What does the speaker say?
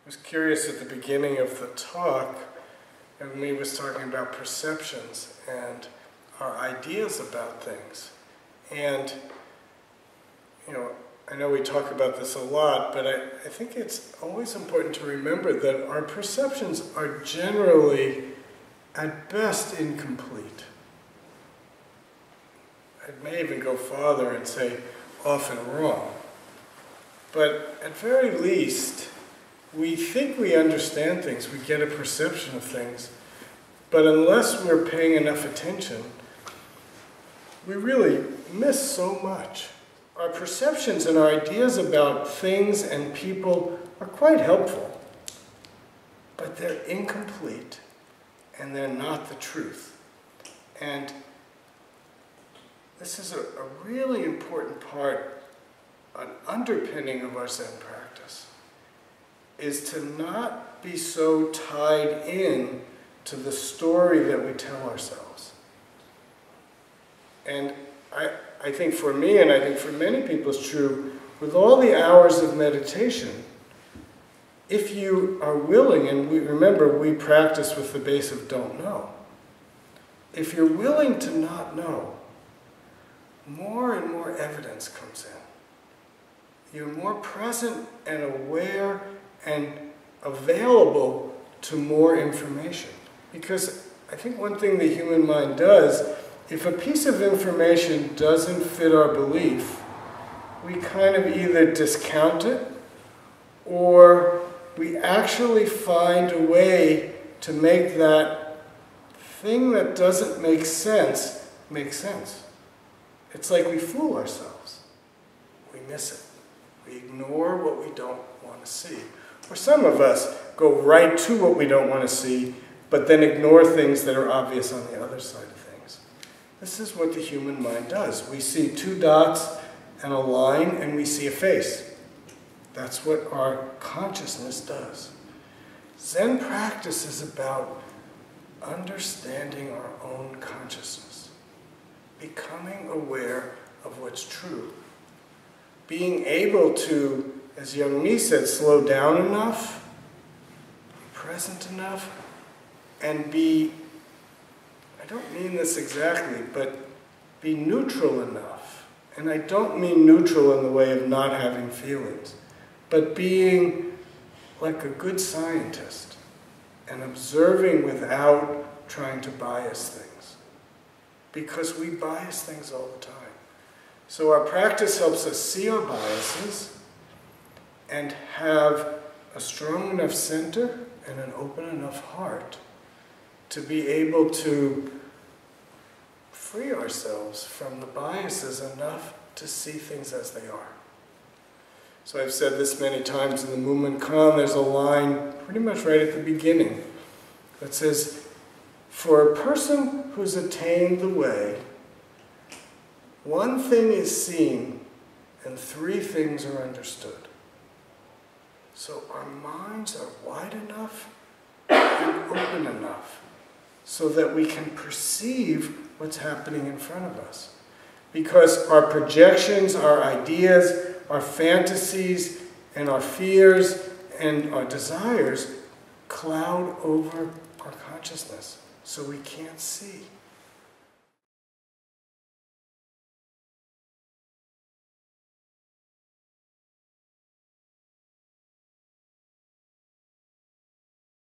I was curious at the beginning of the talk, and Lee was talking about perceptions and our ideas about things. And, you know, I know we talk about this a lot, but I think it's always important to remember that our perceptions are generally, at best, incomplete. I may even go farther and say often wrong. But at very least, we think we understand things, we get a perception of things, but unless we're paying enough attention, we really miss so much. Our perceptions and our ideas about things and people are quite helpful, but they're incomplete and they're not the truth. And this is a really important part, an underpinning of our Zen practice, is to not be so tied in to the story that we tell ourselves. And I think for me, and I think for many people it's true, with all the hours of meditation, if you are willing, and remember we practice with the base of don't know, if you're willing to not know, more and more evidence comes in. You're more present and aware and available to more information. Because I think one thing the human mind does, if a piece of information doesn't fit our belief, we kind of either discount it or we actually find a way to make that thing that doesn't make sense make sense. It's like we fool ourselves. We miss it. We ignore what we don't want to see. Or some of us go right to what we don't want to see, but then ignore things that are obvious on the other side of things. This is what the human mind does. We see two dots and a line, and we see a face. That's what our consciousness does. Zen practice is about understanding our own consciousness, becoming aware of what's true, being able to, as young me said, slow down enough, be present enough, and be, I don't mean this exactly, but be neutral enough. And I don't mean neutral in the way of not having feelings, but being like a good scientist and observing without trying to bias things. Because we bias things all the time. So our practice helps us see our biases and have a strong enough center and an open enough heart to be able to free ourselves from the biases enough to see things as they are. So I've said this many times in the Movement Kan, there's a line pretty much right at the beginning that says, for a person who's attained the way, one thing is seen and three things are understood. So our minds are wide enough and open enough so that we can perceive what's happening in front of us. Because our projections, our ideas, our fantasies, and our fears and our desires cloud over our consciousness, so we can't see.